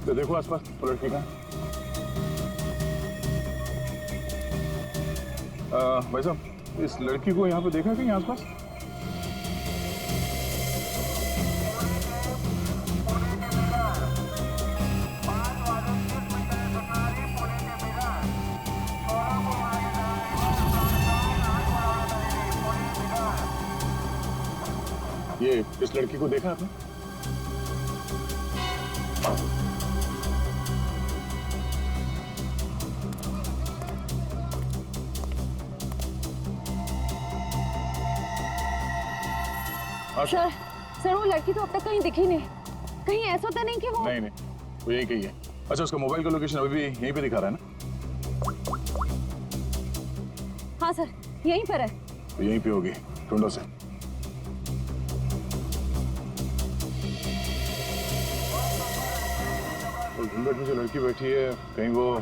तो देखो आसपास वो लड़की का। भाई साहब, इस लड़की को यहाँ पे देखा कहीं आसपास? ये इस लड़की को देखा आपने? सर वो लड़की तो अब तक कहीं दिखी नहीं। कहीं ऐसा तो नहीं कि वो नहीं, वो यही कही है। अच्छा, उसका मोबाइल का लोकेशन अभी भी यहीं पे दिखा रहा है ना? हाँ सर, यहीं पर है। तो यहीं पे होगी, ढूंढो से। और घूंघट में जो लड़की बैठी है, कहीं वो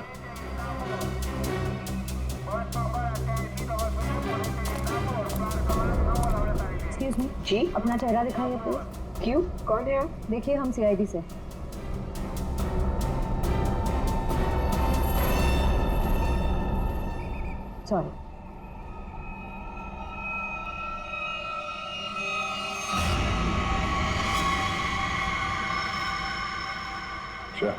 एक्सक्यूज मी जी, अपना चेहरा दिखाइए प्लीज। क्यों? कौन है आप? देखिए हम सीआईडी से। सॉरी। अच्छा,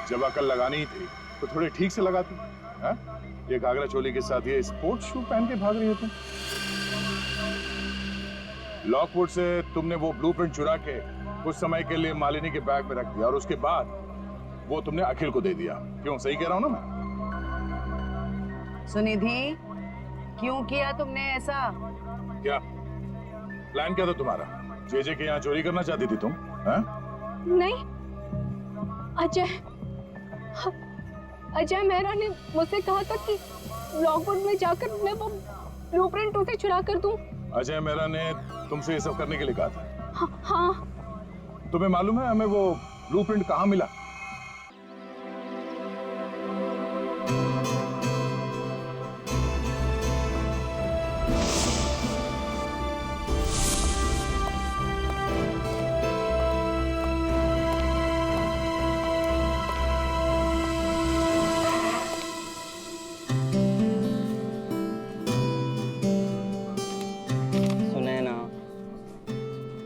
जब अकल लगानी ही थी तो थोड़ी ठीक से लगाती। हाँ? ये घाघरा चोली के साथ ये स्पोर्ट्स शू पहन के भाग रही हो तुम। लॉकवुड से तुमने वो ब्लूप्रिंट चुरा के कुछ समय के लिए मालिनी के बैग में रख दिया और उसके बाद वो तुमने अखिल को दे दिया। क्यों, सही कह रहा हूं ना मैं? सुनिधि, क्यों किया तुमने ऐसा? क्या प्लान क्या था तुम्हारा? जेजे के यहाँ चोरी करना चाहती थी तुम? हाँ? नहीं, अजय मेहरा ने मुझसे कहा था कि लॉकवुड में जाकर मैं वो ब्लूप्रिंट उसे चुरा कर दूं। अजय मेहरा ने तुमसे ये सब करने के लिए कहा था? हाँ। तुम्हें मालूम है हमें वो ब्लूप्रिंट कहाँ मिला?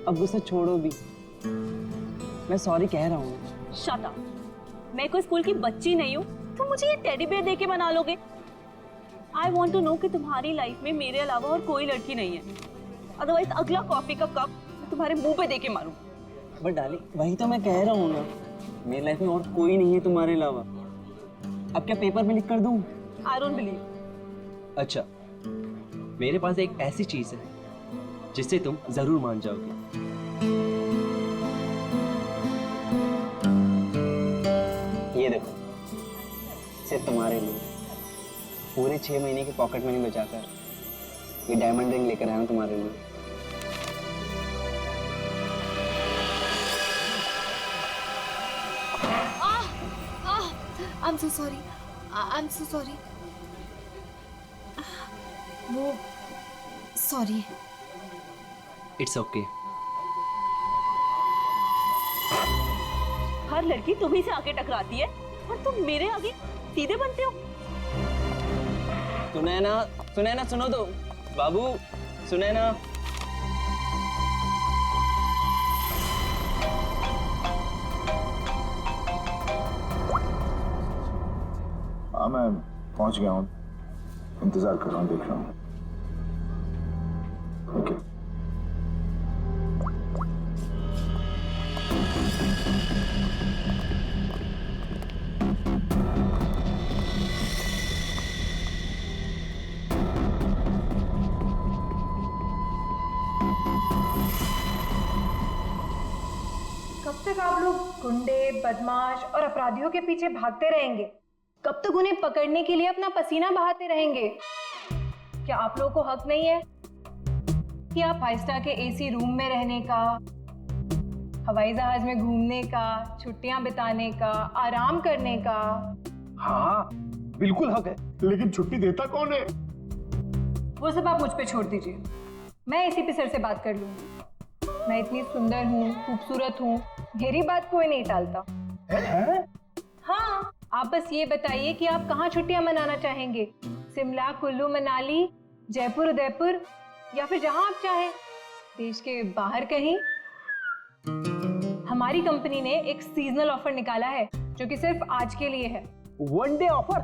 अब गुस्सा छोड़ो भी, मैं सॉरी कह रहा हूँ। Shut up. मैं कोई स्कूल की बच्ची नहीं हूँ, तुम मुझे ये टेडी बेयर देके बना लोगे? आई वॉन्ट टू नो कि तुम्हारी लाइफ में मेरे अलावा और कोई लड़की नहीं है, अदरवाइज अगला कॉफी का कप मैं तुम्हारे मुंह पे देके मारूं। बट डार्लिंग, वही तो मैं कह रहा हूँ ना, मेरी लाइफ में और कोई नहीं है तुम्हारे अलावा। अब क्या पेपर में लिख कर दूँ? I don't believe. अच्छा, मेरे पास एक ऐसी चीज है जिससे तुम जरूर मान जाओगे। ये देखो, सिर्फ तुम्हारे लिए पूरे 6 महीने की पॉकेट मनी बचाकर ये डायमंड रिंग लेकर आया हूं तुम्हारे लिए। I'm so sorry. I'm so sorry. वो सॉरी। It's okay. हर लड़की तुम्ही से आके टकराती है और तुम मेरे आगे सीधे बनते हो। सुनैना, सुनैना सुनो तो, बाबू सुनैना। हाँ, मैं पहुंच गया हूँ, इंतजार कर रहा हूँ, देख रहा हूँ। ओके। गुंडे, बदमाश और अपराधियों के पीछे भागते रहेंगे? कब तक उन्हें पकड़ने के लिए अपना पसीना बहाते रहेंगे? क्या आप लोगों को हक नहीं है कि आप 5 स्टार के एसी रूम में रहने का, हवाई जहाज में घूमने का, छुट्टियां बिताने का, आराम करने का? हाँ बिल्कुल हक है, लेकिन छुट्टी देता कौन है? वो सब आप मुझ पे छोड़ दीजिए, मैं एसीपी सर से बात कर लूंगी। मैं इतनी सुंदर हूँ, खूबसूरत हूँ, मेरी बात कोई नहीं टालता। हाँ, आप बस ये बताइए कि आप कहाँ छुट्टियां मनाना चाहेंगे? शिमला, कुल्लू, मनाली, जयपुर, उदयपुर, या फिर जहां आप चाहें, देश के बाहर कहीं। हमारी कंपनी ने एक सीजनल ऑफर निकाला है जो कि सिर्फ आज के लिए है। वन डे ऑफर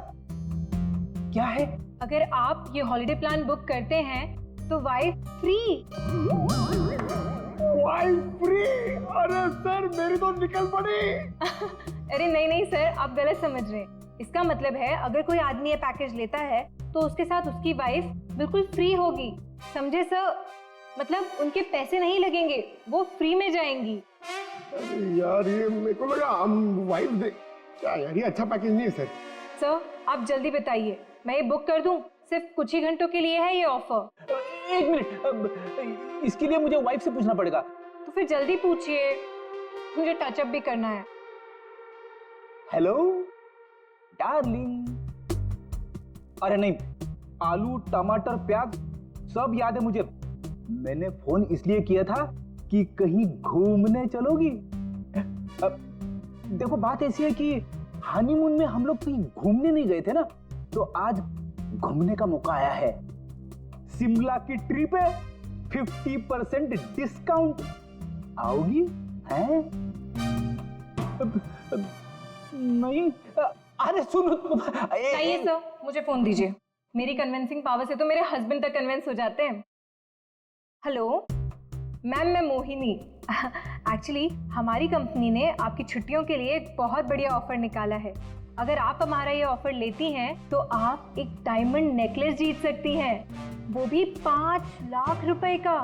क्या है? अगर आप ये हॉलिडे प्लान बुक करते हैं तो वाइफ फ्री। Wife free? अरे सर मेरी तो निकल पड़ी। अरे नहीं सर, आप गलत समझ रहे हैं। इसका मतलब है अगर कोई आदमी ये पैकेज लेता है तो उसके साथ उसकी वाइफ बिल्कुल फ्री होगी, समझे सर? मतलब उनके पैसे नहीं लगेंगे, वो फ्री में जाएंगी। यार ये मेरे को लगा हम वाइफ दे क्या यार, ये अच्छा पैकेज नहीं है सर। सर आप जल्दी बताइए, मैं ये बुक कर दूं? सिर्फ कुछ ही घंटों के लिए है ये ऑफर। एक मिनट, इसके लिए मुझे वाइफ से पूछना पड़ेगा। तो फिर जल्दी पूछिए, मुझे टचअप भी करना है। Hello darling. अरे नहीं, आलू, टमाटर, प्याज सब याद है मुझे। मैंने फोन इसलिए किया था कि कहीं घूमने चलोगी? अब देखो बात ऐसी है कि हनीमून में हम लोग कहीं घूमने नहीं गए थे ना, तो आज घूमने का मौका आया है। शिमला की ट्रिप है, 50% डिस्काउंट। आओगी? हैं? नहीं, अरे सुनो। चाहिए सर, मुझे फोन दीजिए। मेरी कन्विंसिंग पावर से तो मेरे हस्बैंड तक कन्विंस हो जाते हैं। हेलो मैम, मैं मोहिनी। एक्चुअली हमारी कंपनी ने आपकी छुट्टियों के लिए एक बहुत बढ़िया ऑफर निकाला है। अगर आप हमारा ये ऑफर लेती हैं तो आप एक डायमंड नेकलेस जीत सकती हैं, वो भी 5 लाख रुपए का।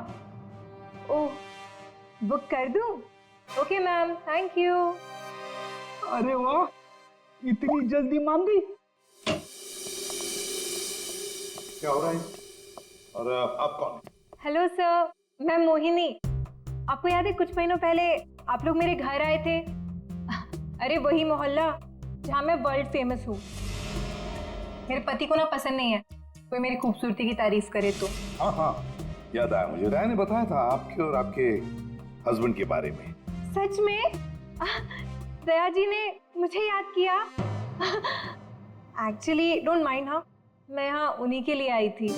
ओह, बुक कर दूं? Okay ma'am, thank you. अरे वाह, इतनी जल्दी मान गई। क्या हो रहा है? और आप कौन? हेलो सर, मैं मोहिनी। आपको याद है कुछ महीनों पहले आप लोग मेरे घर आए थे? अरे वही मोहल्ला जहाँ मैं वर्ल्ड फेमस हूँ। मेरे पति को ना पसंद नहीं है कोई मेरी खूबसूरती की तारीफ करे तो। हाँ हाँ, याद आया मुझे। राय ने बताया था आपके और आपके हस्बैंड के बारे में। सच में? दया जी ने मुझे याद किया। एक्चुअली डोंट माइंड, हाँ मैं यहाँ उन्हीं के लिए आई थी।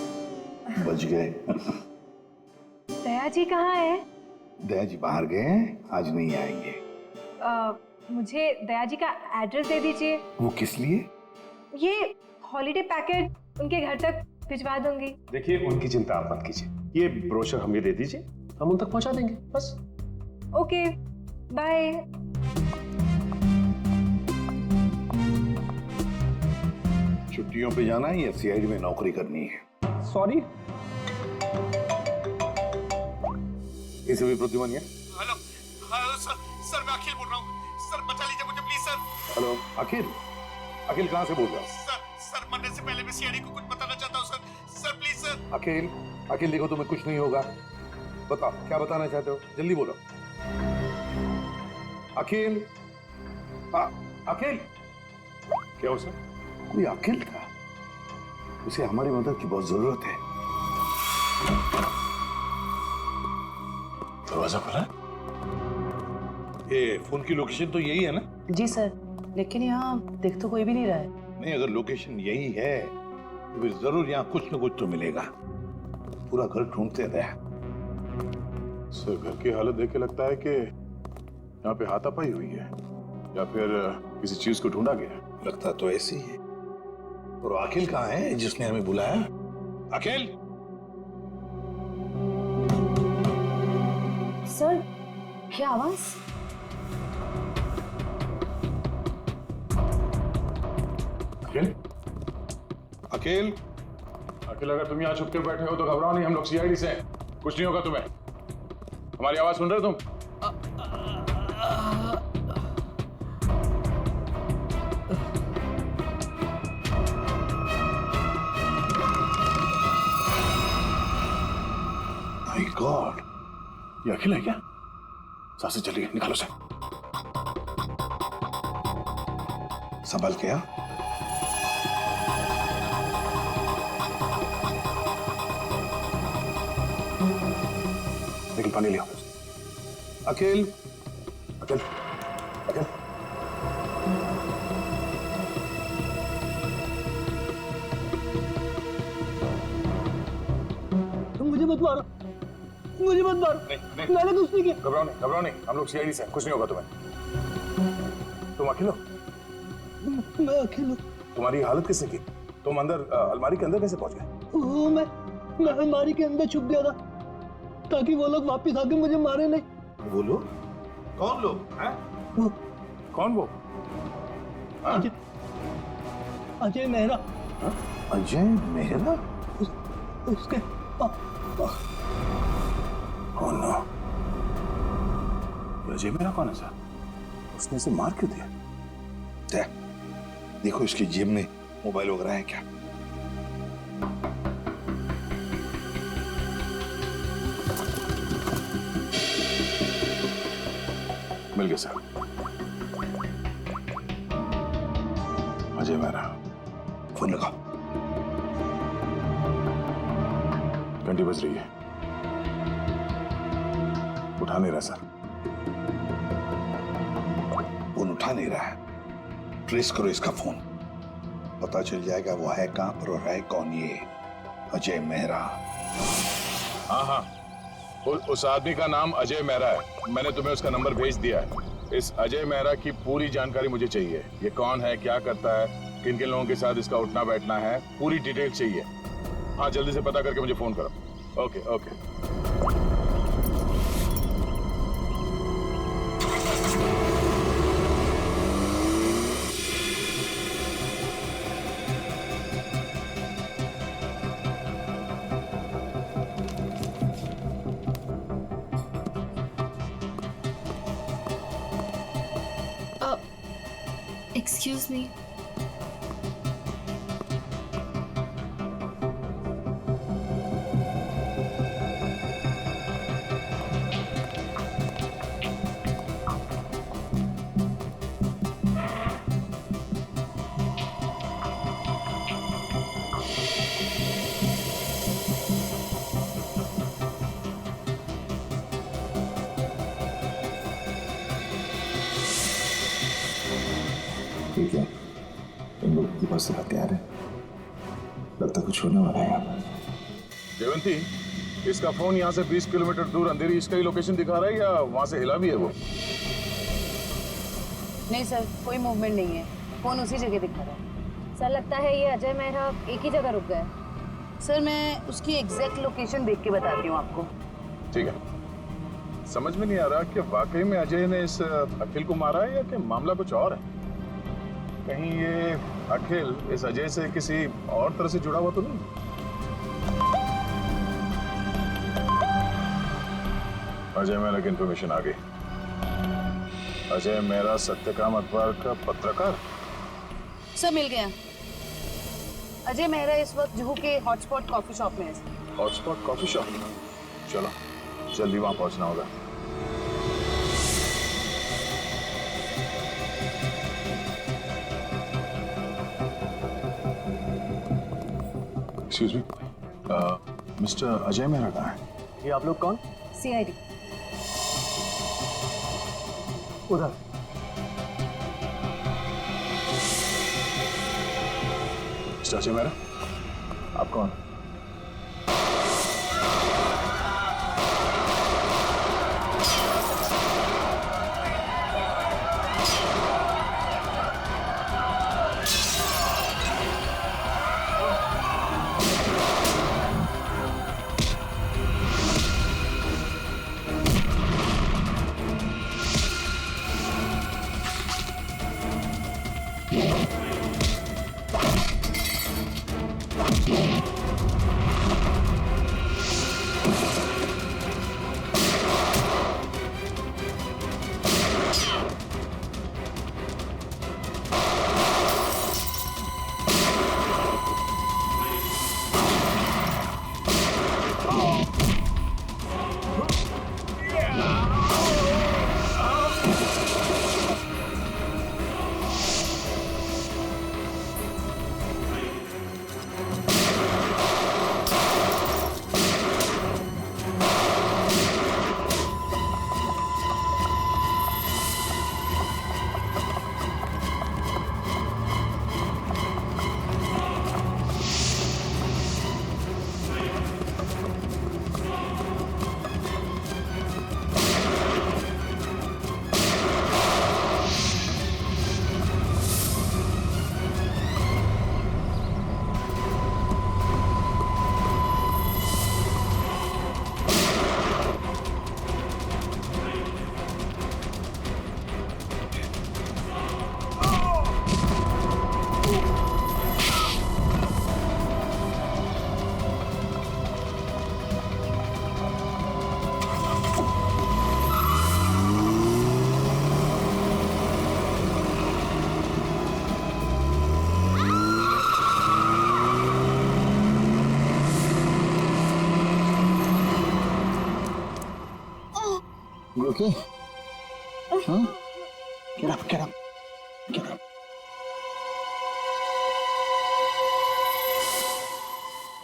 बच गए। दया जी कहाँ है? दया जी बाहर गए हैं, आज नहीं आएंगे। मुझे दया जी का एड्रेस दे दीजिए। वो किस लिए? ये हॉलिडे पैकेज उनके घर तक भिजवा दूंगी। देखिए उनकी चिंता आप मत कीजिए, ये ब्रोशर हमें दे दीजिए, हम उन तक पहुंचा देंगे बस। Okay bye. छुट्टियों पे जाना है या सीआईडी में नौकरी करनी है? सॉरी। इसे भी प्रतिमान है। हेलो हेलो सर मैं अखिल बोल रहा हूँ। सर बचा लीजिए मुझे प्लीज सर। हेलो अखिल, अखिल कहाँ से बोल रहा है? सर मरने से पहले मैं सीआईडी को कुछ बताना चाहता हूँ सर प्लीज सर। अखिल, अखिल देखो तुम्हें कुछ नहीं होगा, बताओ क्या बताना चाहते हो, जल्दी बोलो। अखिल, अखिल। क्या हो सर? कोई अखिल था, उसे हमारी मदद की बहुत जरूरत है। दरवाजा खुला? ये फोन की लोकेशन तो यही है ना? जी सर, लेकिन यहाँ दिख तो कोई भी नहीं रहा है। नहीं, अगर लोकेशन यही है तो फिर जरूर यहाँ कुछ न कुछ तो मिलेगा। पूरा घर ढूंढते रहे। सर घर की हालत देख के लगता है कि यहाँ पे हाथापाई हुई है या फिर किसी चीज को ढूंढा गया। लगता तो ऐसे ही है। और अखिल कहाँ है जिसने हमें बुलाया? अखिल? सर क्या आवाज? अखिल? अखिल? अखिल अगर तुम यहाँ छुप के बैठे हो तो घबराओ नहीं, हम लोग सीआईडी से हैं, कुछ नहीं होगा तुम्हें। हमारी आवाज सुन रहे हो तुम? ये अखिल है क्या? सांसें चली गई, निकालो से। संभल के हाँ? निकल, पानी लिया। अखिल, अखिल, अखिल। मुझे मत मारो, मुझे मत मारो। नहीं, मैंने कुछ नहीं किया। घबराओ नहीं, हम लोग सीआईडी से हैं, कुछ नहीं होगा तुम्हें। तुम अखिल हो? मैं अकेला हूँ। तुम्हारी हालत किसने की? तुम अंदर अलमारी के अंदर कैसे पहुंच गए? वो मैं अलमारी के अंदर छुप गया था ताकि वो लोग वापस आके मुझे मारे नहीं। वो लोग? कौन लोग हैं? वो कौन वो? हाँ? अजय मेहरा, हाँ? अजय मेहरा? उसके Oh no. अजय मेहरा कौन है सर? उसने इसे मार क्यों दिया? देखो इसकी जेब में मोबाइल वगैरह है क्या? मिल गया सर। अजय मेहरा। फोन लगाओ। घंटी बज रही है, उठा नहीं रहा सर। फोन उठा नहीं रहा है। ट्रेस करो इसका फोन, पता चल जाएगा वो है कहां पर और है कौन ये अजय मेहरा। हाँ हाँ, उस आदमी का नाम अजय मेहरा है। मैंने तुम्हें उसका नंबर भेज दिया है। इस अजय मेहरा की पूरी जानकारी मुझे चाहिए। ये कौन है, क्या करता है, किन किन लोगों के साथ इसका उठना बैठना है, पूरी डिटेल चाहिए। हाँ, जल्दी से पता करके मुझे फोन करो। Okay okay. Excuse me. ठीक है, इन लोग की पास हथियार है, लगता कुछ होने वाला है यहाँ पर। जयवंती, इसका फोन यहाँ से 20 किलोमीटर दूर अंधेरी इसका ही लोकेशन दिखा रहा है या वहां से हिला भी है वो? नहीं सर, कोई मूवमेंट नहीं है, फोन उसी जगह दिखा रहा है। सर लगता है ये अजय मेहरा एक ही जगह रुक गए। सर मैं उसकी एग्जैक्ट लोकेशन देख के बताती हूँ आपको। ठीक है। समझ में नहीं आ रहा कि वाकई में अजय ने इस अखिल को मारा है या कि मामला कुछ और है। कहीं ये अखिल इस अजय से किसी और तरह से जुड़ा हुआ तो नहीं? अजय मेहरा की इंफॉर्मेशन आ गई। अजय मेहरा सत्यकाम अखबार का पत्रकार। सर मिल गया। अजय मेहरा इस वक्त जुहू के हॉटस्पॉट कॉफी शॉप में है। हॉटस्पॉट कॉफी शॉप, चलो जल्दी वहां पहुंचना होगा। Excuse me, mister Ajay Mehra कहाँ है? ये आप लोग कौन? CID। उधर। मिस्टर अजय मेहरा, आप कौन? okay? Huh? Get up, get up, get up.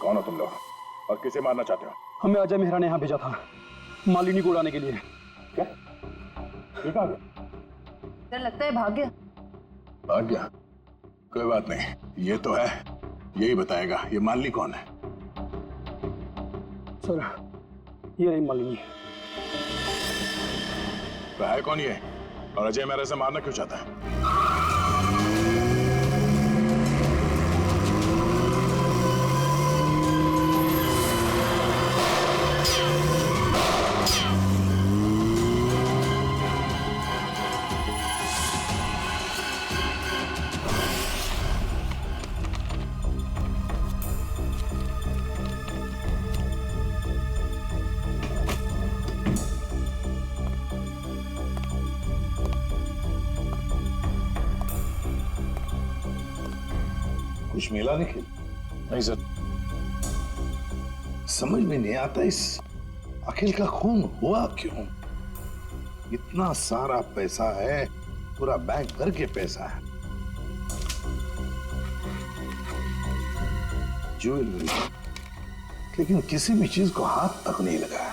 कौन हो तुम लोग और किसे मारना चाहते हो? हमें अजय मेहरा ने यहाँ भेजा था मालिनी को उड़ाने के लिए। क्या? ये कहाँ गया? डर लगता है भाग गया। भाग गया? कोई बात नहीं, ये तो है, यही बताएगा ये मालिनी कौन है। सर ये रही मालिनी। तो है कौन ये और अजय मेहरा से मारना क्यों चाहता है? कुछ मिला निखिल? नहीं सर। समझ में नहीं आता इस अखिल का खून हुआ क्यों? इतना सारा पैसा है, पूरा बैंक भर के पैसा है, ज्वेलरी, लेकिन किसी भी चीज को हाथ तक नहीं लगाया।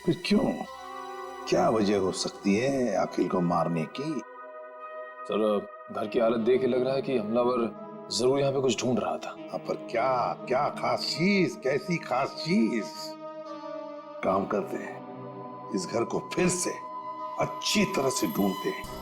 फिर क्यों? क्या वजह हो सकती है अखिल को मारने की? सर घर की हालत देख के लग रहा है कि हमलावर जरूर यहाँ पे कुछ ढूंढ रहा था। हाँ, पर क्या क्या खास चीज, कैसी खास चीज? काम करते हैं, इस घर को फिर से अच्छी तरह से ढूंढते हैं।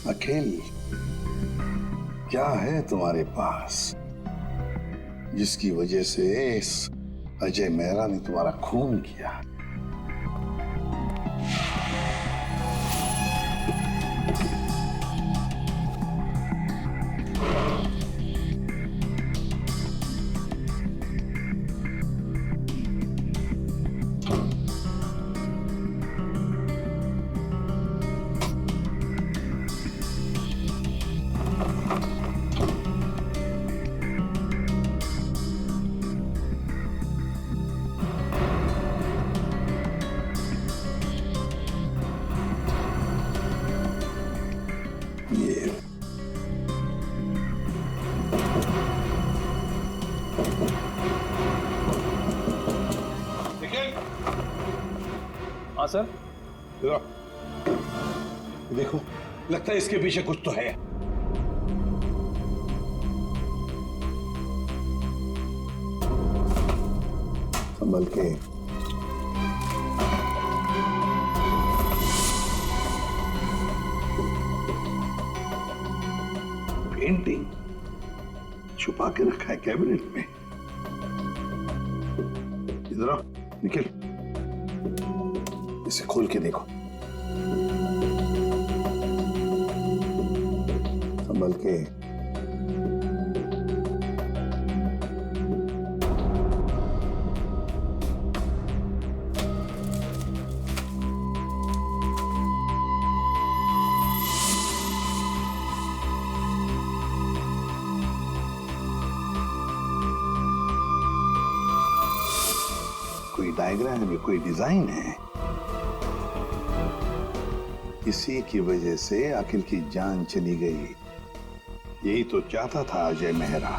अखिल, क्या है तुम्हारे पास जिसकी वजह से इस अजय मेहरा ने तुम्हारा खून किया? हाँ सर। देखो, लगता है इसके पीछे कुछ तो है। संभल के। पेंटिंग छुपा के रखा है कैबिनेट में। इधर आओ निखिल, इसे खोल के देखो। संभल के। कोई डायग्राम है, कोई डिजाइन है। इसी की वजह से अखिल की जान चली गई। यही तो चाहता था अजय मेहरा।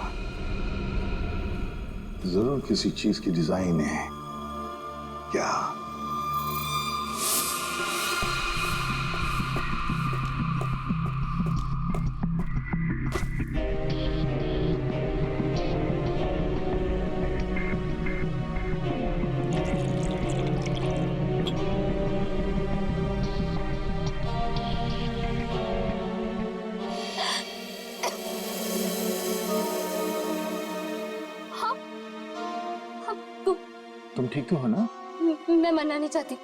जरूर किसी चीज की डिजाइन है। क्या? तुम ठीक तो हो ना? मैं मरना नहीं चाहती,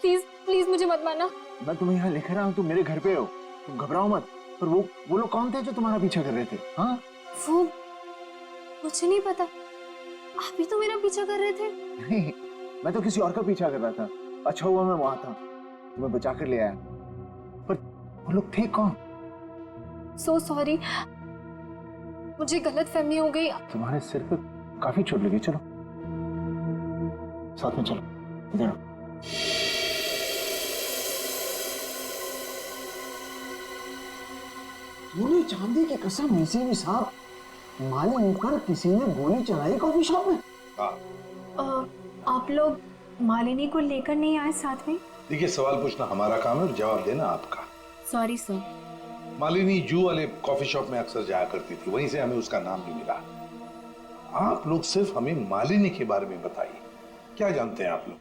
प्लीज प्लीज मुझे मत मारना। मैं तुम्हें यहाँ लिख रहा हूँ, तुम मेरे घर पे हो, तुम घबराओ मत। पर वो लोग कौन थे जो तुम्हारा पीछा कर रहे थे? हाँ, वो मुझे नहीं पता। आप ही तो मेरा पीछा कर रहे थे। नहीं, मैं तो किसी और का पीछा कर रहा था। अच्छा हुआ मैं वहां था, तुम्हें बचा कर ले आया। पर वो लोग थे कौन? सो सॉरी, मुझे गलतफहमी हो गई। तुम्हारे सिर पे काफी चोट लगी। चलो साथ में चलो, इधर आओ। तूने चांदी की कसम इसी भी साहब मालिनी पर किसी ने गोली चलाई कॉफी शॉप में? आप लोग मालिनी को लेकर नहीं आए साथ में? देखिए, सवाल पूछना हमारा काम है और जवाब देना आपका। Sorry sir. मालिनी जू वाले कॉफी शॉप में अक्सर जाया करती थी, वहीं से हमें उसका नाम भी मिला। आप लोग सिर्फ हमें मालिनी के बारे में बताइए, क्या जानते हैं आप लोग?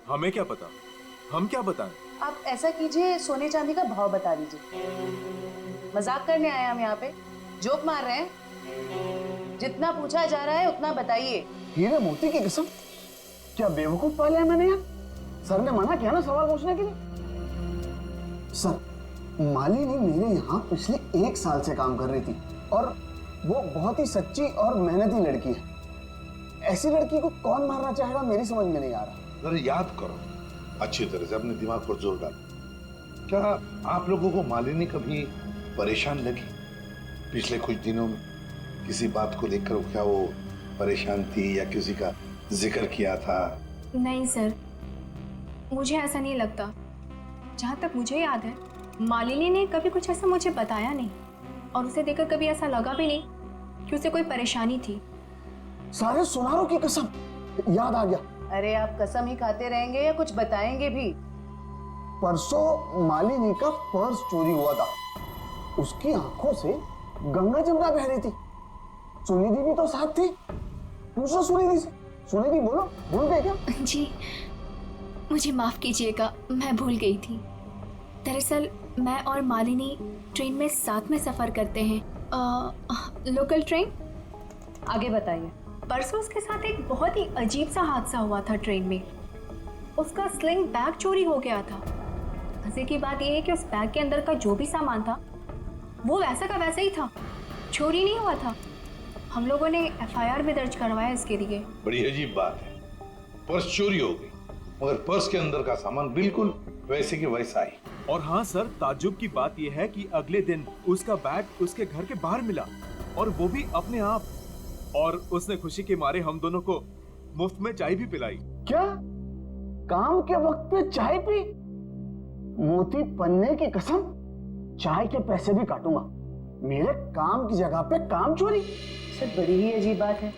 हमें क्या पता, हम क्या बताएं? आप ऐसा कीजिए, सोने चांदी का भाव बता दीजिए। मजाक करने आए हम यहाँ पे, जोक मार रहे हैं? जितना पूछा जा रहा है उतना बताइए। हीरे मोती की कसम, क्या बेवकूफ पाले हैं मैंने यार? सर ने मना किया ना सवाल पूछने के लिए। सर, मालिनी मेरे यहाँ पिछले 1 साल से काम कर रही थी और वो बहुत ही सच्ची और मेहनती लड़की है। ऐसी लड़की को कौन मारना चाहेगा, मेरी समझ में नहीं आ रहा। जरा याद करो अच्छी तरह से, अपने दिमाग पर जोर डालो। क्या आप लोगों को मालिनी कभी परेशान लगी पिछले कुछ दिनों में? किसी बात को लेकर क्या वो परेशान थी या किसी का जिक्र किया था? नहीं सर, मुझे ऐसा नहीं लगता। जहाँ तक मुझे याद है, मालिनी ने कभी कुछ ऐसा मुझे बताया नहीं और उसे देखकर कभी ऐसा लगा भी नहीं कि उसे कोई परेशानी थी। सारे सुनारों की कसम, याद आ गया। अरे आप कसम ही खाते रहेंगे या कुछ बताएंगे भी? परसों मालिनी का पर्स चोरी हुआ था। उसकी आंखों से गंगा जमुना बह रही थी। सुनिधि भी तो साथ थी। पूछो सुनिधि से। सुनिधि, बोलो, भूल गए क्या? जी, मुझे माफ कीजिएगा, मैं भूल गई थी। दरअसल मैं और मालिनी ट्रेन में साथ में सफर करते हैं, लोकल ट्रेन। आगे बताइए। परसों उसके साथ एक बहुत ही अजीब सा हादसा हुआ था ट्रेन में। उसका स्लिंग बैग चोरी हो गया था। मजे की बात यह है कि उस बैग के अंदर का जो भी सामान था वो वैसा का वैसा ही था, चोरी नहीं हुआ था। हम लोगों ने FIR भी दर्ज करवाया इसके लिए। बड़ी अजीब बात है, पर्स चोरी हो गई मगर पर्स के अंदर का सामान बिल्कुल वैसे के वैसा ही। और हाँ सर, ताज्जुब की बात यह है कि अगले दिन उसका बैग उसके घर के बाहर मिला और वो भी अपने आप। और उसने खुशी के मारे हम दोनों को मुफ्त में चाय भी पिलाई। क्या? काम के वक्त पे चाय पी? मोती पन्ने की कसम, चाय के पैसे भी काटूंगा। मेरे काम की जगह पे काम चोरी? सर, बड़ी ही अजीब बात है।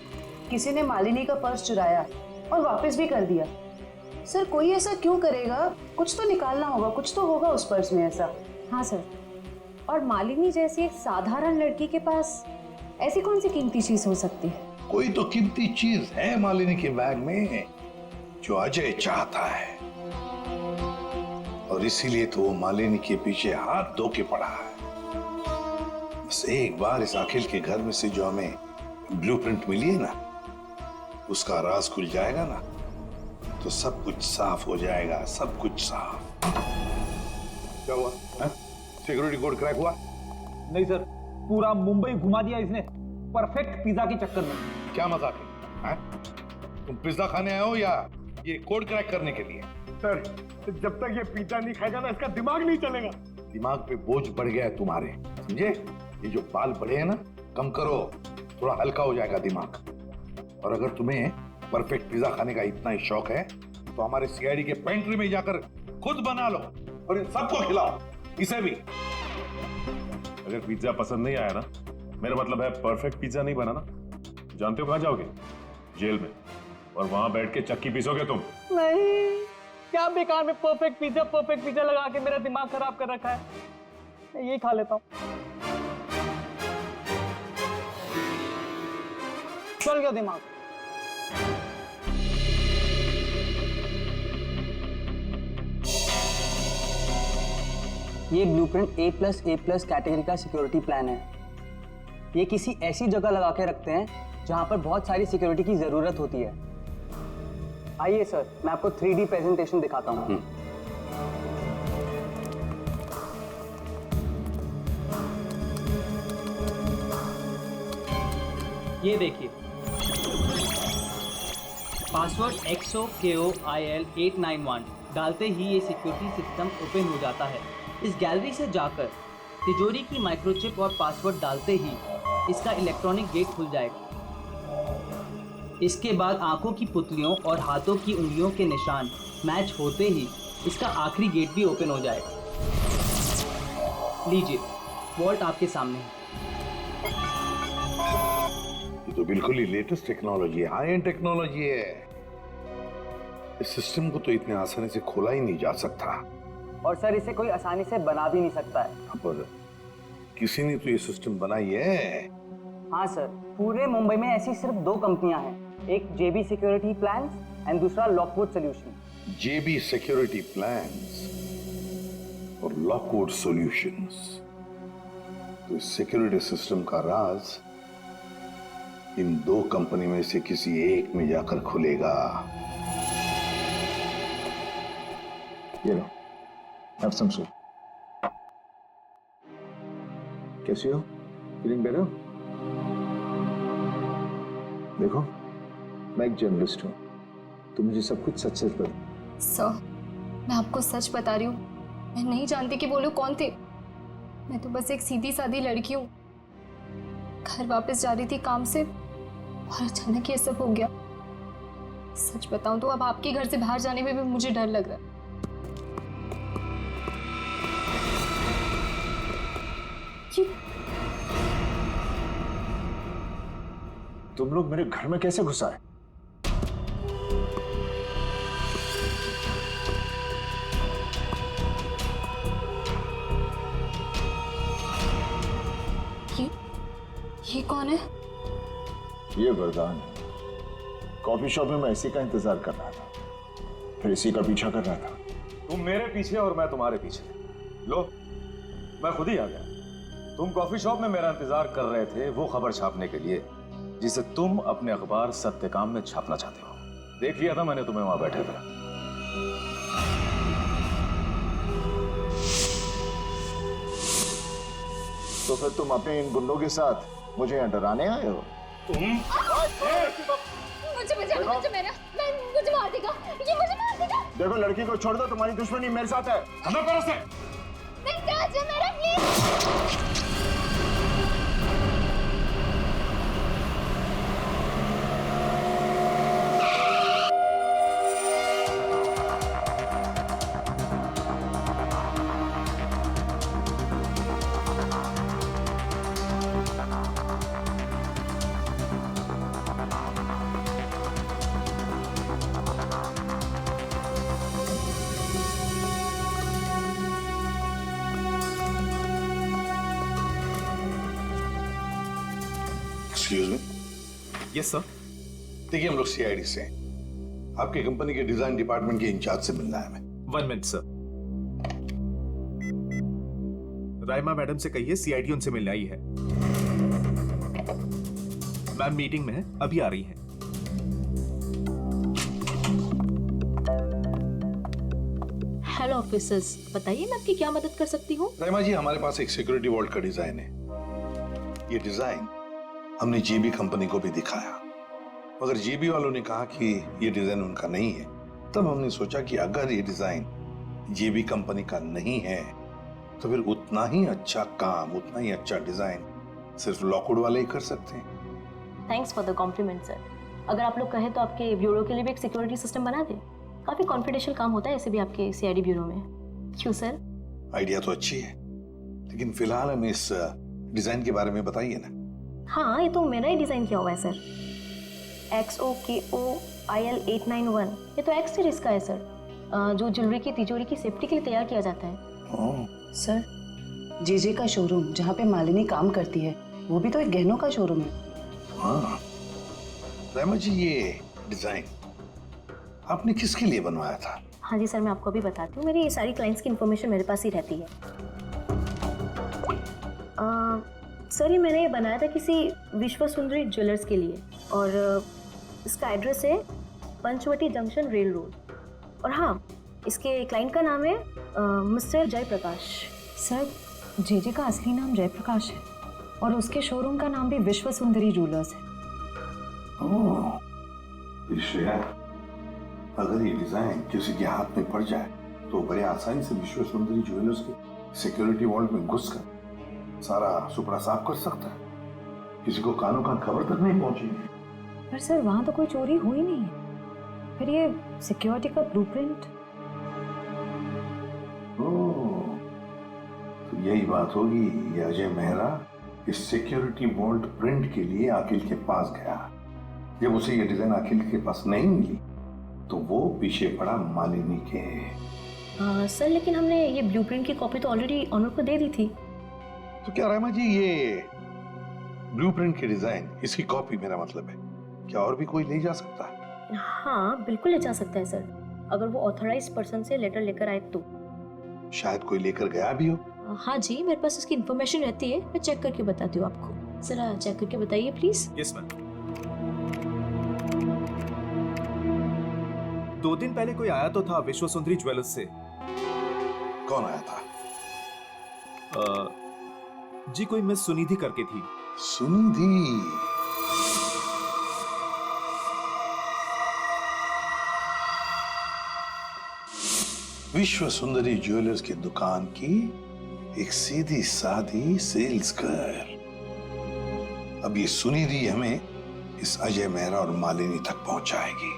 किसी ने मालिनी का पर्स चुराया और वापस भी कर दिया। सर, कोई ऐसा क्यों करेगा? कुछ तो निकालना होगा, कुछ तो होगा उस पर्स में ऐसा। हाँ सर, और मालिनी जैसी एक साधारण लड़की के पास ऐसी कौन सी कीमती चीज हो सकती है? कोई तो कीमती चीज है मालिनी के बैग में जो अजय चाहता है और इसीलिए तो वो मालिनी के पीछे हाथ धो के पड़ा है। बस एक बार इस अखिल के घर में से जो हमें ब्लूप्रिंट मिली है ना, उसका राज खुल जाएगा ना, तो सब कुछ साफ हो जाएगा, सब कुछ साफ। क्या हुआ? सिक्योरिटी कोड क्रैक हुआ? नहीं सर, पूरा मुंबई घुमा दिया इसने परफेक्ट पिज्जा के चक्कर में। क्या मजाक है? तुम पिज्जा खाने आए हो या ये कोड क्रैक करने के लिए? सर, जब तक ये पिज्जा नहीं खाएगा ना, इसका दिमाग नहीं चलेगा। दिमाग पे बोझ बढ़ गया है तुम्हारे, समझे? ये जो बाल बढ़े हैं ना, कम करो, थोड़ा हल्का हो जाएगा दिमाग। और अगर तुम्हें परफेक्ट पिज्जा खाने का इतना ही शौक है तो हमारे CID के पेंट्री में जाकर खुद बना लो और इन सबको खिलाओ, इसे भी। अगर पिज्जा पसंद नहीं आया ना, मेरा मतलब है परफेक्ट पिज्जा नहीं बना ना, जानते हो कहाँ जाओगे? जेल में। और वहां बैठ के चक्की पीसोगे तुम। नहीं, क्या बेकार में परफेक्ट पिज्जा लगा के मेरा दिमाग खराब कर रखा है। मैं यही खा लेता हूँ। चल गया दिमाग। ये ब्लूप्रिंट A+A+ कैटेगरी का सिक्योरिटी प्लान है। ये किसी ऐसी जगह लगा के रखते हैं जहां पर बहुत सारी सिक्योरिटी की जरूरत होती है। आइए सर, मैं आपको 3D प्रेजेंटेशन दिखाता हूँ। ये देखिए, पासवर्ड XOKOIL891 डालते ही ये सिक्योरिटी सिस्टम ओपन हो जाता है। इस गैलरी से जाकर तिजोरी की माइक्रोचिप और पासवर्ड डालते ही इसका इलेक्ट्रॉनिक गेट खुल जाएगा। इसके बाद आंखों की पुतलियों और हाथों की उंगलियों के निशान मैच होते ही इसका आखिरी गेट भी ओपन हो जाएगा। लीजिए, वॉल्ट आपके सामने है। ये तो बिल्कुल ही लेटेस्ट टेक्नोलॉजी है, हाई एंड टेक्नोलॉजी है। इस सिस्टम को तो इतने आसानी से खोला ही नहीं जा सकता। और सर, इसे कोई आसानी से बना भी नहीं सकता है। पर किसी ने तो ये सिस्टम बनाई है। हाँ सर, पूरे मुंबई में ऐसी सिर्फ 2 कंपनियां हैं, एक JB सिक्योरिटी प्लान्स एंड दूसरा Lockwood solution. JB security plans और लॉकवुड सॉल्यूशंस। तो इस सिक्योरिटी सिस्टम का राज इन 2 कंपनी में से किसी एक में जाकर खुलेगा। ये लो, have some soup. कैसी हो? Feeling better? देखो, मैं एक जर्नलिस्ट हूँ, तो मुझे सब कुछ सच सच बता। सर, मैं आपको सच बता रही हूँ, मैं नहीं जानती कि वो लोग कौन थे। मैं तो बस एक सीधी सादी लड़की हूँ, घर वापस जा रही थी काम से और अचानक ये सब हो गया। सच बताऊं तो अब आपके घर से बाहर जाने में भी मुझे डर लग रहा है। तुम लोग मेरे घर में कैसे घुस आए? ये कौन है? ये वरदान है। कॉफी शॉप में मैं इसी का इंतजार कर रहा था, फिर इसी का पीछा कर रहा था। तुम मेरे पीछे और मैं तुम्हारे पीछे। लो, मैं खुद ही आ गया। तुम कॉफी शॉप में मेरा इंतजार कर रहे थे वो खबर छापने के लिए जिसे तुम अपने अखबार सत्यकाम में छापना चाहते हो। देख लिया था मैंने तुम्हें वहां बैठे हुए। तो फिर तुम अपने इन गुंडों के साथ मुझे यहाँ डराने आए हो? मुझे मार देगा, ये मुझे मार देगा। देखो, लड़की को छोड़ दो, तुम्हारी दुश्मनी मेरे साथ है। हमें करो से। मेरा please. Excuse me. Yes sir. देखिए, हम लोग CID से हैं। आपकी कंपनी के डिजाइन डिपार्टमेंट के इंचार्ज से मिलना है हमें। 1 मिनट सर। राइमा मैडम से कहिए CID उनसे मिलने आई है। मैम मीटिंग में है, अभी आ रही है। हेलो ऑफिसर्स, बताइए मैं आपकी क्या मदद कर सकती हूँ? राइमा जी, हमारे पास एक सिक्योरिटी वॉल्ट का डिजाइन है। ये डिजाइन हमने JB कंपनी को भी दिखाया, मगर JB वालों ने कहा कि ये डिजाइन उनका नहीं है। तब हमने सोचा कि अगर ये डिजाइन JB कंपनी का नहीं है तो फिर उतना ही अच्छा काम, उतना ही अच्छा डिजाइन सिर्फ लॉकवुड वाले ही कर सकते हैं। Thanks for the compliment sir. अगर आप लोग कहें तो आपके ब्यूरो के लिए भी एक सिक्योरिटी सिस्टम बना दें। काफी कॉन्फिडेंशियल काम होता है ऐसे भी आपके CID ब्यूरो में। क्यों सर? आइडिया तो अच्छी है, लेकिन फिलहाल हमें इस डिजाइन के बारे में बताइए ना। हाँ, ये तो मेरा ही डिजाइन किया हुआ है सर। XOKOIL891, ये तो X सीरीज का है सर, जो ज्वेलरी की तिजोरी की सेफ्टी के लिए तैयार किया जाता है। सर, JJ का शोरूम जहाँ पे मालिनी काम करती है, वो भी तो एक गहनों का शोरूम है। हाँ राइमा जी, ये डिजाइन आपने किसके लिए बनवाया था? हाँ जी सर, मैं आपको अभी बताती हूँ। मेरी सारी क्लाइंट्स की इन्फॉर्मेशन मेरे पास ही रहती है। सर, ये मैंने बनाया था किसी विश्व सुंदरी ज्वेलर्स के लिए, और इसका एड्रेस है पंचवटी जंक्शन रेल रोड। और हाँ, इसके क्लाइंट का नाम है मिस्टर जयप्रकाश। सर, JJ का असली नाम जयप्रकाश है और उसके शोरूम का नाम भी विश्व सुंदरी ज्वेलर्स है। ओह, श्रेया, अगर ये डिजाइन किसी के हाथ में पड़ जाए तो बड़े आसानी से विश्व सुंदरी ज्वेलर्स के सिक्योरिटी वॉल्ट में घुसकर सारा सुपड़ा साफ कर सकता है। किसी को कानों कान खबर तक नहीं पहुंची। पर सर वहां तो कोई चोरी हुई नहीं है, फिर ये सिक्योरिटी का ब्लूप्रिंट। ओह, तो यही बात होगी। ये अजय मेहरा इस सिक्योरिटी वॉल्ट प्रिंट के लिए अखिल के पास गया। जब उसे ये डिजाइन अखिल के पास नहीं मिली तो वो पीछे पड़ा मालिनी के। सर लेकिन हमने ये ब्लूप्रिंट की कॉपी तो ऑलरेडी ऑनर को दे दी थी। तो क्या रहमा जी, ये ब्लूप्रिंट की डिजाइन, इसकी कॉपी मेरा मतलब है, क्या और भी कोई ले जा सकता है? हाँ बिल्कुल ले जा सकता है सर, अगर वो ऑथराइज्ड पर्सन से लेटर लेकर आए तो। शायद कोई लेकर गया भी हो। हाँ जी, मेरे पास इसकी इन्फॉर्मेशन रहती है, मैं चेक करके बताती हूँ आपको। जरा चेक करके बताइए प्लीज। Yes ma'am. 2 दिन पहले कोई आया तो था विश्व सुंदरी ज्वेलर्स से। कौन आया था? जी कोई मिस सुनिधि करके थी। सुनिधि? विश्व सुंदरी ज्वेलर्स की दुकान की एक सीधी सादी सेल्स गर्ल। अब ये सुनिधि हमें इस अजय मेहरा और मालिनी तक पहुंचाएगी।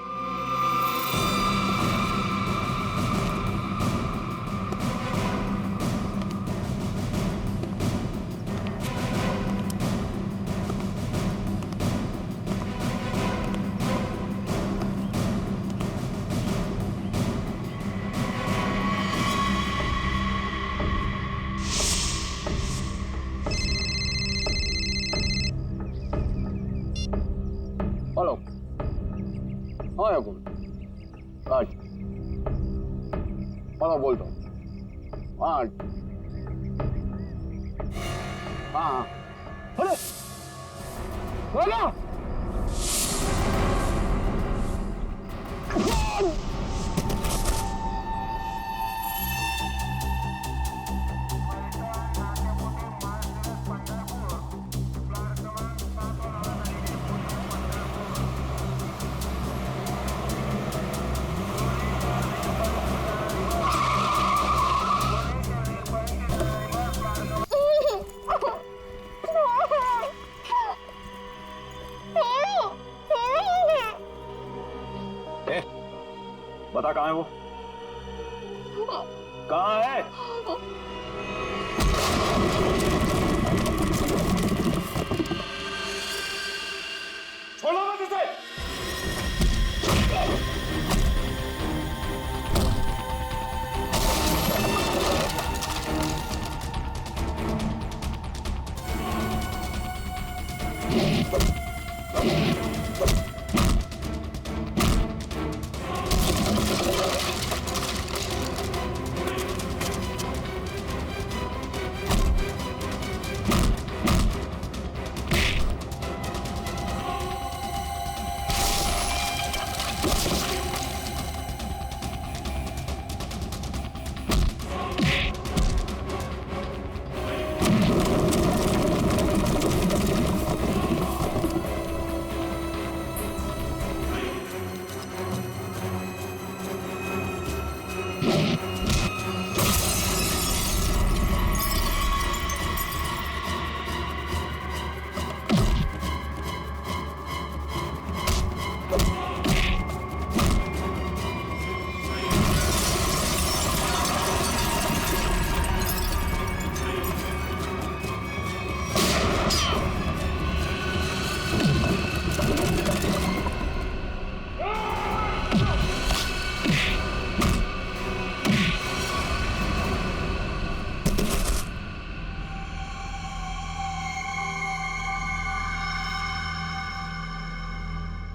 हेलो, हाँ याकूब, आज बोलता हूँ। हाँ हाँ, अरे बोलो। बता कहाँ है वो? कहाँ है? छोड़ो मत इसे।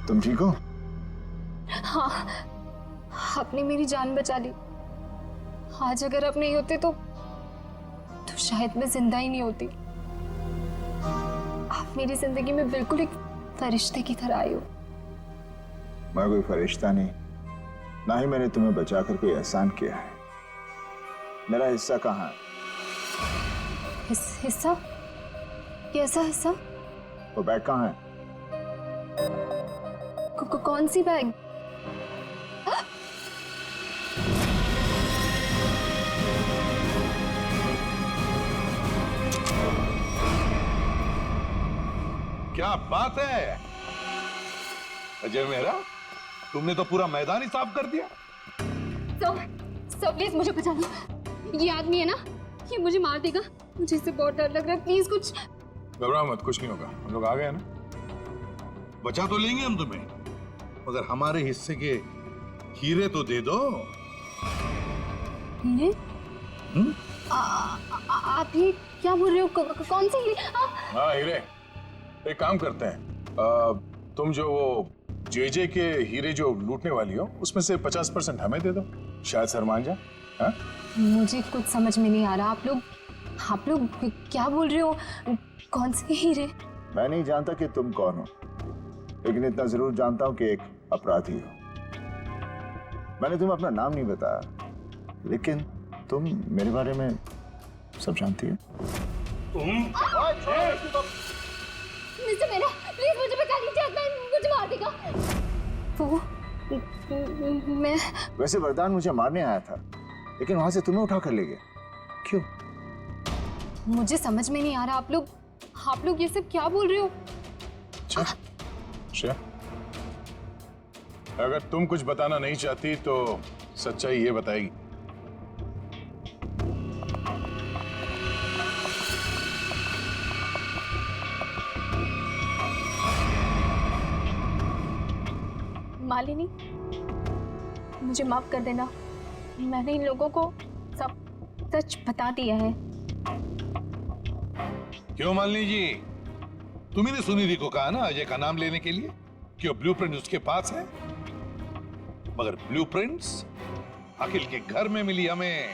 तुम ठीक हो? हाँ, आपने मेरी जान बचा ली। आज अगर आप नहीं होते तो शायद मैं जिंदा ही नहीं होती। आप मेरी जिंदगी में बिल्कुल एक फरिश्ते की तरह आए हो। मैं कोई फरिश्ता नहीं, ना ही मैंने तुम्हें बचाकर कोई एहसान किया है। मेरा हिस्सा कहाँ है? हिस्सा? कैसा हिस्सा? वो बैग कहाँ है? कौन सी बैग? क्या बात है अजय मेहरा, तुमने तो पूरा मैदान ही साफ कर दिया। सर प्लीज मुझे बचा लो। ये आदमी है ना, ये मुझे मार देगा। मुझे इससे बहुत डर लग रहा है, प्लीज कुछ। घबराओ मत, कुछ नहीं होगा। हम लोग आ गए ना। बचा तो लेंगे हम तुम्हें, मगर हमारे हिस्से के हीरे तो दे दो। हीरे? आप ये क्या बोल रहे हो? कौन से हीरे? हाँ हीरे, एक काम करते हैं, तुम जो वो जे के हीरे जो लूटने वाली हो उसमें से 50% हमें दे दो, शायद सर मान जाए। हाँ? मुझे कुछ समझ में नहीं आ रहा। आप लोग क्या बोल रहे हो? कौन से हीरे? मैं नहीं जानता कि तुम कौन हो, लेकिन इतना जरूर जानता हूं कि एक अपराधी हो। मैंने तुम्हें अपना नाम नहीं बताया, लेकिन तुम मेरे बारे में सब जानती हो। मिस्टर मेरा, प्लीज मुझे बचा लीजिए, मुझे मार देगा वो। मैं वैसे वरदान मुझे मारने आया था, लेकिन वहां से तुम्हें उठा कर ले गया। क्यों? मुझे समझ में नहीं आ रहा। आप लोग ये सब क्या बोल रहे हो? अच्छा श्रेया, अगर तुम कुछ बताना नहीं चाहती तो सच्चाई ये बताएगी। मालिनी, मुझे माफ कर देना। मैंने इन लोगों को सब सच बता दिया है। क्यों मालिनी जी, तुम्ही ने सुनिधि को कहा ना अजय का नाम लेने के लिए कि वो ब्लूप्रिंट उसके पास है, मगर ब्लूप्रिंट्स अखिल के घर में मिली हमें।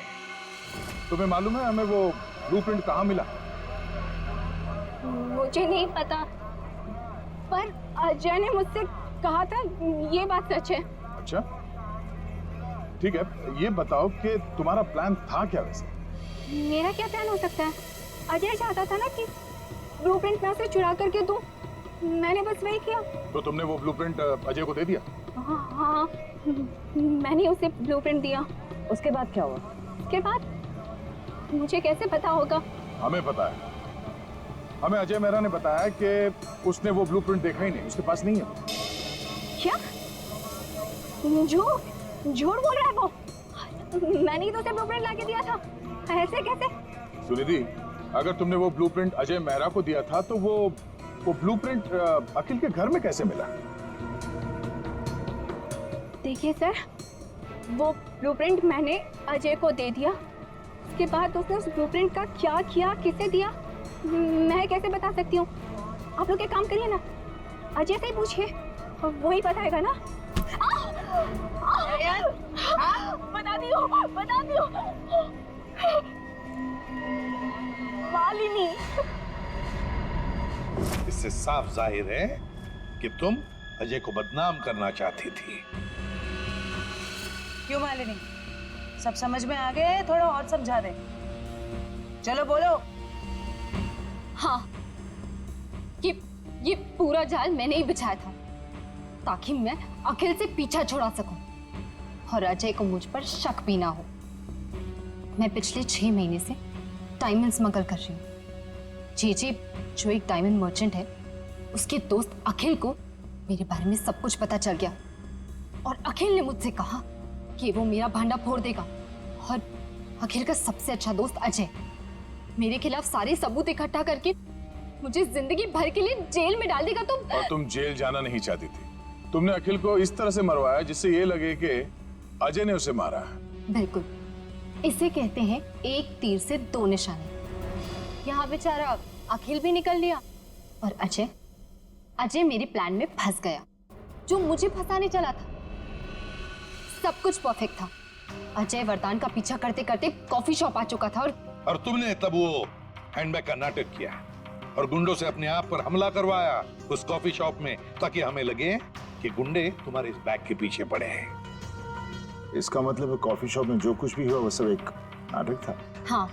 तुम्हें मालूम है हमें वो ब्लूप्रिंट कहाँ मिला? मुझे नहीं पता, पर अजय ने मुझसे कहा था, ये बात सच है। अच्छा ठीक है, ये बताओ कि तुम्हारा प्लान था क्या वैसे? मेरा क्या प्लान हो सकता है? अजय चाहता था ना कि ब्लूप्रिंट मैं उसे चुरा करके दूं। मैंने बस वही किया। तो तुमने वो ब्लूप्रिंट अजय को दे दिया? हाँ, मैंने उसे ब्लूप्रिंट दिया। उसके बाद क्या हुआ? उसके बाद मुझे कैसे पता होगा? हमें पता है। हमें अजय मेहरा ने बताया कि उसने वो ब्लूप्रिंट देखा ही नहीं, उसके पास नहीं है। क्या? झूठ बोल रहा है वो। मैंने ही तो उसे ब्लूप्रिंट लाके दिया था। ऐसे कैसे? सुनिधि, अगर तुमने वो ब्लूप्रिंट अजय मेहरा को दिया था तो वो ब्लूप्रिंट अखिल के घर में कैसे मिला? देखिए सर, वो ब्लूप्रिंट मैंने अजय को दे दिया। उसके बाद उसने उस ब्लूप्रिंट का क्या किया, किसे दिया, मैं कैसे बता सकती हूँ? आप लोग एक काम करिए ना, अजय से ही पूछिए, वही बताएगा ना। बता दियो। मालिनी, इससे साफ जाहिर है कि तुम अजय को बदनाम करना चाहती थी। क्यों मालिनी, सब समझ में आ गए? थोड़ा और समझा दे। चलो बोलो। हाँ, ये पूरा जाल मैंने ही बिछाया था ताकि मैं अखिल से पीछा छुड़ा सकूं और अजय को मुझ पर शक भी ना हो। मैं पिछले 6 महीने से डायमंड स्मगल कर रही हूँ। जे जो एक डायमंड मर्चेंट है, उसके दोस्त अखिल को मेरे बारे में सब कुछ पता चल गया और अखिल ने मुझसे कहा कि वो मेरा भांडा फोड़ देगा। और अखिल का सबसे अच्छा दोस्त अजय मेरे खिलाफ सारे सबूत इकट्ठा करके मुझे जिंदगी भर के लिए जेल में डाल देगा। और तुम जेल जाना नहीं चाहती थी। तुमने अखिल को इस तरह से मरवाया जिससे ये लगे कि अजय ने उसे मारा है। बिल्कुल, इसे कहते हैं एक तीर से 2 निशाने। यहाँ बेचारा अखिल भी निकल लिया और अजय मेरे प्लान में फंस गया, जो मुझे फंसाने चला था। सब कुछ परफेक्ट था। अजय वरदान का पीछा करते करते कॉफी शॉप आ चुका था और तुमने तब वो हैंडबैग का नाटक किया और गुंडों से अपने आप पर हमला करवाया उस कॉफी शॉप में, ताकि हमें लगे कि गुंडे तुम्हारे इस बैग के पीछे पड़े हैं। इसका मतलब है कॉफी शॉप में जो कुछ भी हुआ वो सब एक नाटक था। हाँ,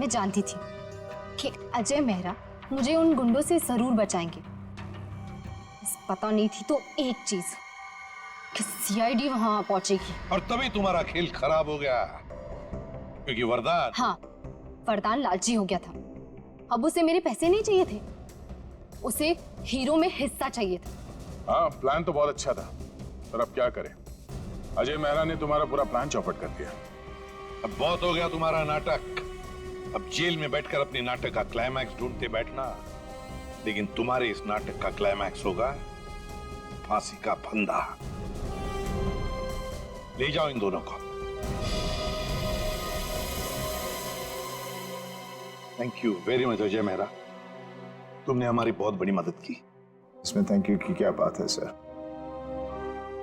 मैं जानती थी कि अजय मेहरा मुझे उन गुंडों से जरूर बचाएंगे। बस पता नहीं थी तो एक चीज कि सीआईडी वहां पहुंचेगी। और तभी तुम्हारा खेल खराब हो गया, क्योंकि वरदान, हाँ, वरदान लालची हो गया था। अब उसे मेरे पैसे नहीं चाहिए थे, उसे हीरो में हिस्सा चाहिए था। हाँ, प्लान तो बहुत अच्छा था, पर अब क्या करें? अजय मेहरा ने तुम्हारा पूरा प्लान चौपट कर दिया। अब बहुत हो गया तुम्हारा नाटक। अब जेल में बैठकर अपने नाटक का क्लाइमैक्स ढूंढते बैठना, लेकिन तुम्हारे इस नाटक का क्लाइमैक्स होगा फांसी का फंदा। ले जाओ इन दोनों को। Thank you very much Ajay Mehra, तुमने हमारी बहुत बड़ी मदद की। इसमें थैंक यू की क्या बात है सर?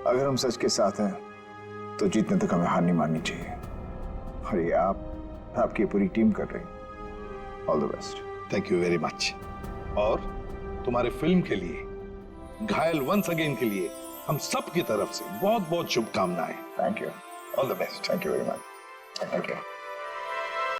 अगर हम सच के साथ हैं तो जीतने तक हमें हार नहीं माननी चाहिए। और ये आपकी पूरी टीम कर रही। All the best. Thank you very much. और तुम्हारे फिल्म के लिए, घायल वंस अगेन के लिए हम सब की तरफ से बहुत बहुत शुभकामनाएं। Thank you. All the best. Thank you very much. Thank you.